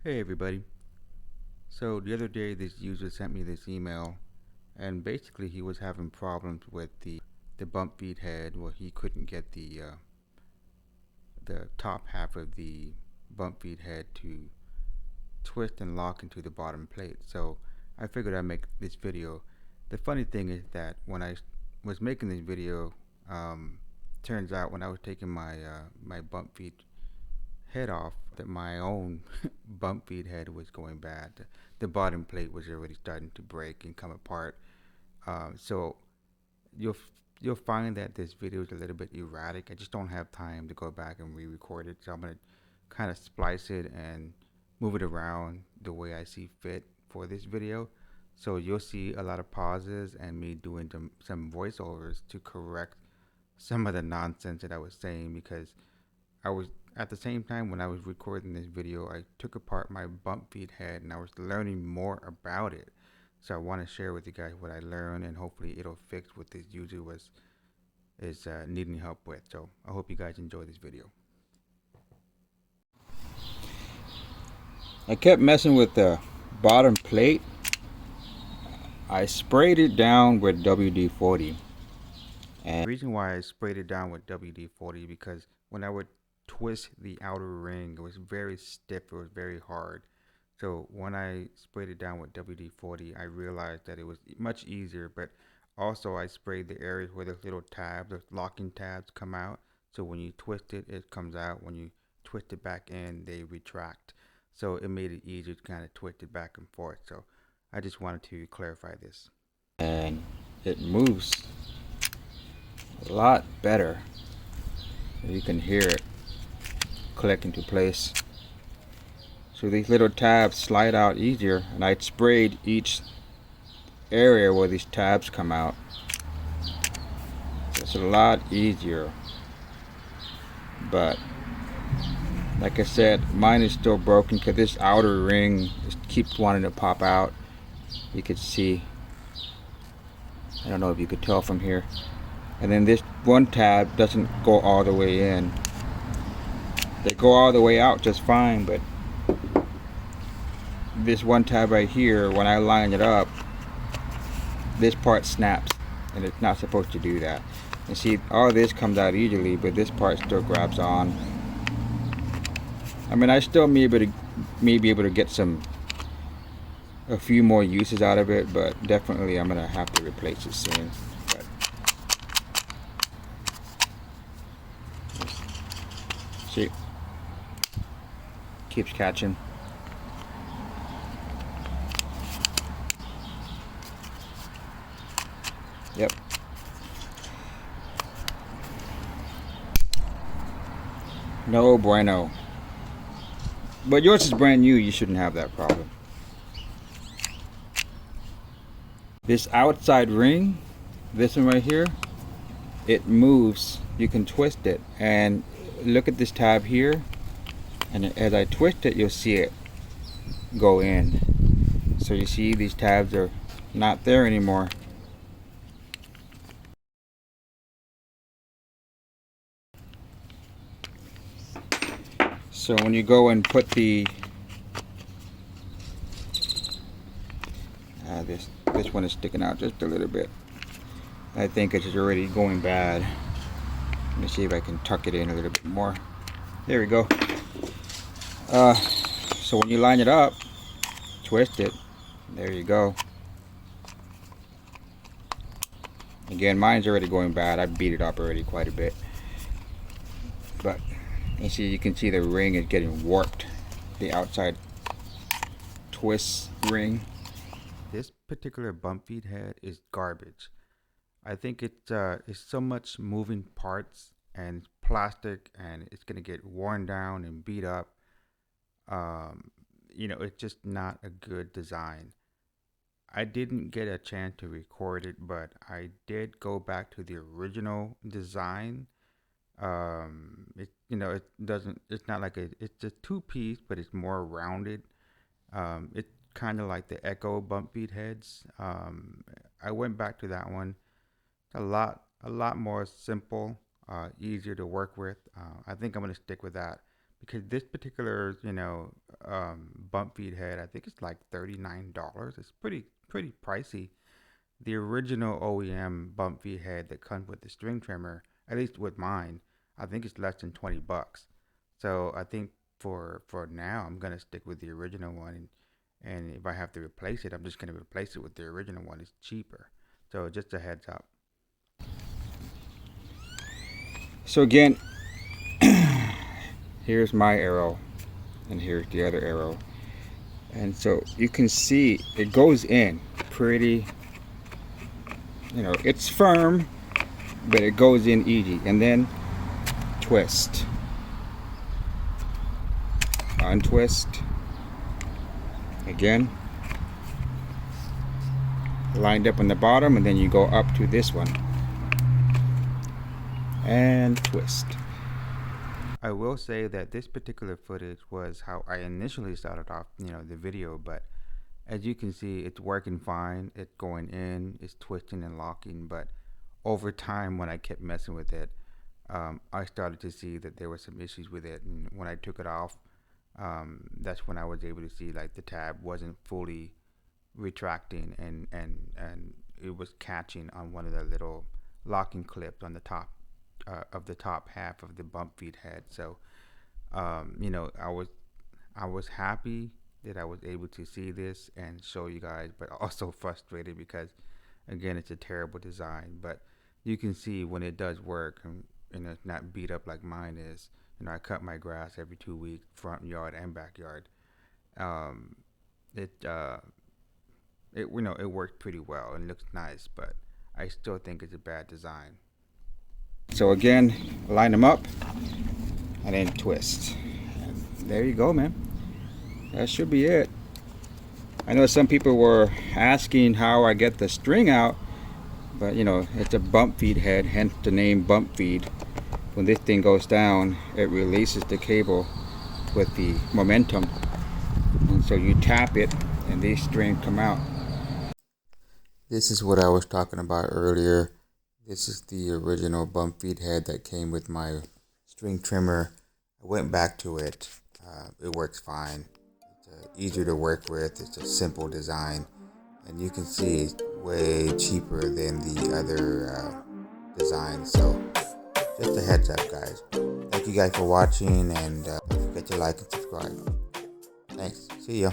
Hey everybody. So the other day this user sent me this email and basically he was having problems with the bump feed head where he couldn't get the top half of the bump feed head to twist and lock into the bottom plate. So I figured I'd make this video. The funny thing is that when I was making this video, turns out when I was taking my bump feed head off, that my own bump feed head was going bad. The bottom plate was already starting to break and come apart. So you'll you'll find that this video is a little bit erratic. I just don't have time to go back and re-record it, so I'm gonna kind of splice it and move it around the way I see fit for this video. So you'll see a lot of pauses and me doing some voiceovers to correct some of the nonsense that I was saying because I was at the same time when I was recording this video, I took apart my bump feed head and I was learning more about it. So I want to share with you guys what I learned and hopefully it'll fix what this user was is needing help with. So I hope you guys enjoy this video. I kept messing with the bottom plate. I sprayed it down with WD-40. And the reason why I sprayed it down with WD-40 because when I would twist the outer ring, it was very stiff, it was very hard. So when I sprayed it down with WD-40, I realized that it was much easier, but also I sprayed the areas where the little tabs, the locking tabs come out. So when you twist it, it comes out. When you twist it back in, they retract. So it made it easier to kind of twist it back and forth. So I just wanted to clarify this. And it moves a lot better. You can hear it click into place. So these little tabs slide out easier, and I sprayed each area where these tabs come out. It's a lot easier, but like I said, mine is still broken because this outer ring just keeps wanting to pop out. You could see, I don't know if you could tell from here, and then this one tab doesn't go all the way in. They go all the way out just fine, but this one tab right here, when I line it up, this part snaps, and it's not supposed to do that. And see, all this comes out easily, but this part still grabs on. I mean, I still may be able to get a few more uses out of it, but definitely I'm gonna have to replace it soon. But see, keeps catching. Yep. No bueno. But yours is brand new, you shouldn't have that problem. This outside ring, this one right here, it moves. You can twist it. And look at this tab here. And as I twist it, you'll see it go in. So you see these tabs are not there anymore. So when you go and put the this one is sticking out just a little bit. I think it's already going bad. Let me see if I can tuck it in a little bit more. There we go. So when you line it up, twist it. There you go. Again, mine's already going bad. I beat it up already quite a bit. But you can see the ring is getting warped. The outside twist ring. This particular bump feed head is garbage. I think it's so much moving parts and plastic, and it's gonna get worn down and beat up. It's just not a good design. I didn't get a chance to record it, but I did go back to the original design. It doesn't. It's not like it's a two-piece, but it's more rounded. It's kind of like the Echo bump feed heads. I went back to that one. It's a lot more simple, easier to work with. I think I'm gonna stick with that because this particular, bump feed head. I think it's like $39. It's pretty pricey. The original OEM bump feed head that comes with the string trimmer, at least with mine, I think it's less than $20. So I think for now I'm gonna stick with the original one, and if I have to replace it, I'm just gonna replace it with the original one. It's cheaper. So just a heads up. So again, here's my arrow, and here's the other arrow, and so you can see it goes in pretty. It's firm, but it goes in easy, and then twist, untwist, again, lined up on the bottom, and then you go up to this one and twist. I will say that this particular footage was how I initially started off, the video, but as you can see, it's working fine. It's going in, it's twisting and locking, but over time, when I kept messing with it, I started to see that there were some issues with it, and when I took it off, that's when I was able to see like the tab wasn't fully retracting, and it was catching on one of the little locking clips on the top of the top half of the bump feed head. So I was happy that I was able to see this and show you guys, but also frustrated because again, it's a terrible design. But you can see when it does work, and it's not beat up like mine is. I cut my grass every 2 weeks, front yard and backyard. um, it it worked pretty well and looks nice, but I still think it's a bad design. So again, line them up and then twist. And there you go, man. That should be it. I know some people were asking how I get the string out, but it's a bump feed head, hence the name bump feed. When this thing goes down, it releases the cable with the momentum, and so you tap it and these strings come out. This is what I was talking about earlier. This is the original bump feed head that came with my string trimmer. I went back to it. It works fine. It's easier to work with. It's a simple design, and you can see it's way cheaper than the other designs. So just a heads up, guys. Thank you guys for watching, and don't forget to like and subscribe. Thanks. See ya.